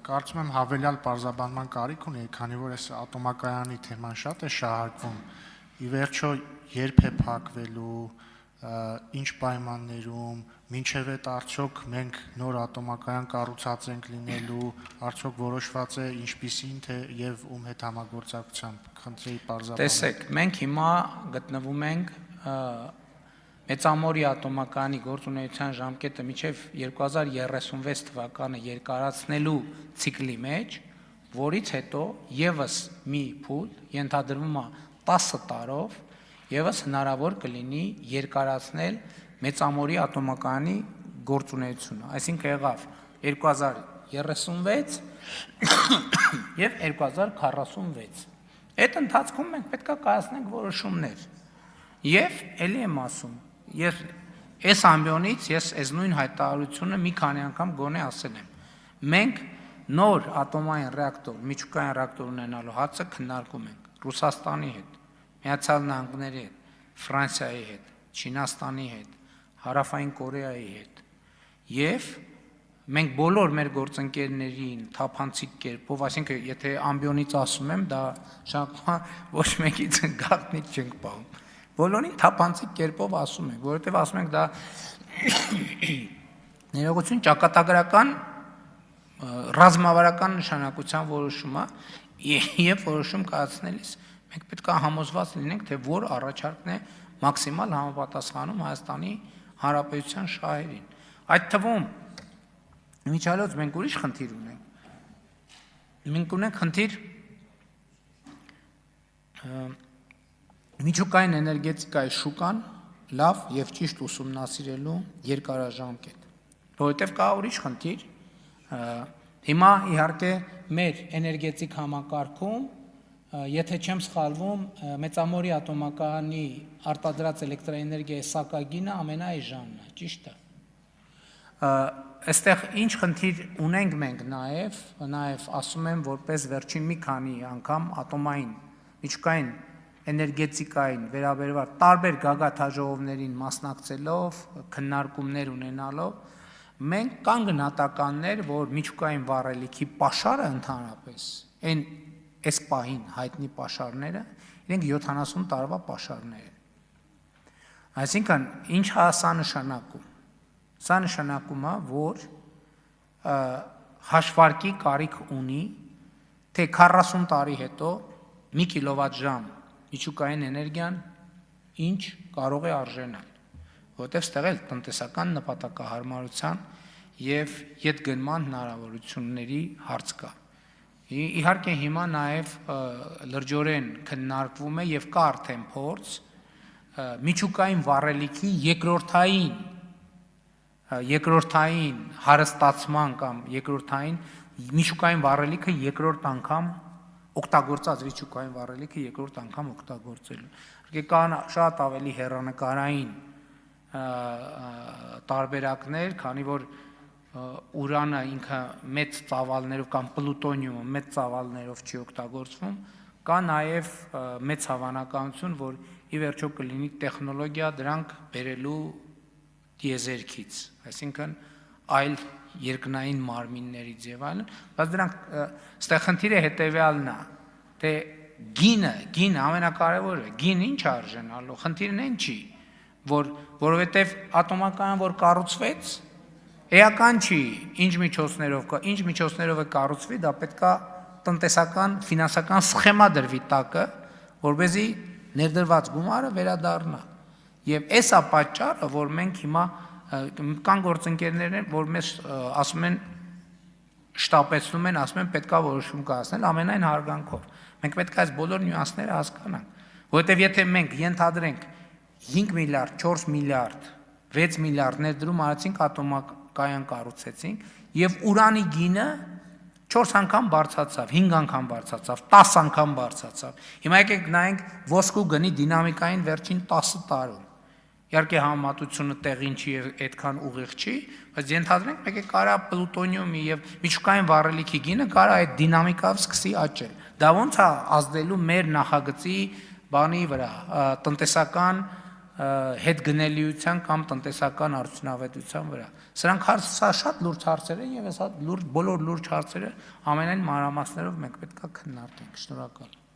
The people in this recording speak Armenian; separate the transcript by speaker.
Speaker 1: կարծում եմ հավելյալ պարզաբանման կարիք ունի, քանի որ այս ատոմակայանի թեման շատ է շահարկվում, ի վերջո երբ է փակվելու, ինչ պայմաններում, մինչև այդ արդյոք մենք նոր ատոմակայան կառուցած ենք լինելու, արդյոք որոշված է ինչպիսին թե եւ ում հետ համագործակցությամբ, խնդրեի պարզաբանել։
Speaker 2: Տեսեք, մենք հիմա գտնվում ենք Մեծամորի ատոմակայանի գործունեության ժամկետը մինչև 2036 թվականը երկարացնելու ցիկլի մեջ, որից հետո եւս մի փուլ ենթադրվում է 10 տարով եւս հնարավոր կլինի երկարացնել Մեծամորի ատոմակայանի գործունեությունը, այսինքն եղավ 2036 եւ 2046։ Այդ ընթացքում մենք պետք է կայացնենք որոշումներ։ Եվ ելի եմ ասում, ես այս ամբիոնից ես այս նույն հայտարարությունը մի քանի անգամ գոնե ասել եմ։ Մենք նոր ատոմային ռեակտոր, միջուկային ռեակտոր ունենալու հարցը քննարկում ենք Ռուսաստանի հետ, Միացյալ Նահանգների հետ, Ֆրանսիայի հետ, Չինաստանի հետ, Հարավային Կորեայի հետ։ Եվ մենք բոլոր մեր գործընկերներին թափանցիկ կերպով, այսինքն եթե ամբիոնից ասում եմ, դա շարունակում ոչ մեկից գաղտնիք չենք պահում։ Բոլորին թափանցիկ կերպով ասում ենք, որովհետև ասում ենք դա ներողություն ճակատագրական ռազմավարական նշանակության որոշում է, եւ որոշում կայացնելիս մենք պետք է համոզված լինենք, թե որ առաջարկն է մաքսիմալ համապատասխանում Հայաստանի Հանրապետության շահերին։ Այդ թվում միջալոց մենք ուրիշ խնդիր ունենք։ Մենք ունենք խնդիր միջուկային էներգետիկայի շուկան լավ եւ ճիշտ ուսումնասիրելու երկարաժամկետ, որովհետեւ կա ուրիշ խնդիր, հիմա իհարկե մեր էներգետիկ համակարգում, եթե չեմ սխալվում, Մեծամորի ատոմակայանի արտադրած էլեկտրաէներգիայի սակագինը ամենաէժանն է, ճիշտ է։ Այստեղ ինչ խնդիր ունենք մենք նաեւ ասում եմ, որպես վերջին մի քանի անգամ ատոմային միջուկային էներգետիկային վերաբերված տարբեր գագաթաժողովներին մասնակցելով, քննարկումներ ունենալով, մենք կան գնահատականներ, որ միջուկային վառելիքի պաշարը ընդհանրապես, այս պահին հայտնի պաշարները, իրենք 70 տարվա պաշարներ են։ Այսինքն, ինչ է սա նշանակում։ Սա նշանակում է, որ հաշվարկի կարիք ունի, թե 40 տարի հետո 1 կիլովատժամ միջուկային էներգիան ինչ կարող է արժենալ, որովհետև ստեղ էլ տնտեսական նպատակահարմարության եւ ետգնման հնարավորությունների հարց կա։ Իհարկե հիմա նաեւ լրջորեն քննարկվում է եւ կա արդեն փորձ միջուկային վառելիքի երկրորդային հարստացման կամ երկրորդային միջուկային վառելիքը երկրորդ անգամ օգտագործած միջուկային վառելիքը երկրորդ անգամ օգտագործելու։ Իհարկե կան շատ ավելի հեռանկարային տարբերակներ, քանի որ ուրանը ինքը մեծ ծավալներով կամ պլուտոնիումը մեծ ծավալներով չի օգտագործվում, կա նաև մեծ հավանականություն, որ ի վերջո կլինի տեխնոլոգիա դրանք բերելու տիեզերքից, այսինքն այլ երկնային մարմիններից եւ այլն, բայց դրանք ստեղ խնդիրը հետեւյալն է, թե գինը ամենակարևորը, գինը ինչ արժանալու, խնդիրն այն չի, որովհետեւ ատոմակայան որ կառուցվեց, էական չի, ինչ միջոցներով է կառուցվի, դա պետքա տնտեսական, ֆինանսական սխեմա դրվի տակը, որպեսզի ներդրված գումարը վերադառնա։ Եվ այս է պատճառը, որ մենք հիմա կան գործընկերներ են, որ մեզ ասում են շտապեցնում են, ասում են պետքա որոշում կայացնել ամենայն հարգանքով։ Մենք պետք է այս բոլոր նյուանսները հասկանանք, որովհետև եթե մենք ենթադրենք 5 միլիարդ, 4 միլիարդ, 6 միլիարդ ներդրում արեցինք ատոմակայան կառուցեցինք եւ ուրանի գինը 4 անգամ բարձրացավ, 5 անգամ բարձրացավ, 10 անգամ բարձրացավ։ Հիմա եկեք նայենք ոսկու գնի դինամիկային վերջին 10 տարում։ Իհարկե համեմատությունը տեղին չի եւ այդքան ուղիղ չի, բայց ենթադրենք մեկ է կարա պլուտոնիումի եւ միջուկային վառելիքի գինը կարա այդ դինամիկով սկսի աճել։ Դա ոնց է ազդելու մեր նախագծի բանի վրա, տնտեսական հետգնելիության կամ տնտեսական արդյունավետության վրա։ Սրանք սա շատ լուրջ հարցեր են եւ այս բոլոր լուրջ հարցերը ամենայն մանրամասներով մենք պետք է քննարկենք։ Շնորհակալ եմ։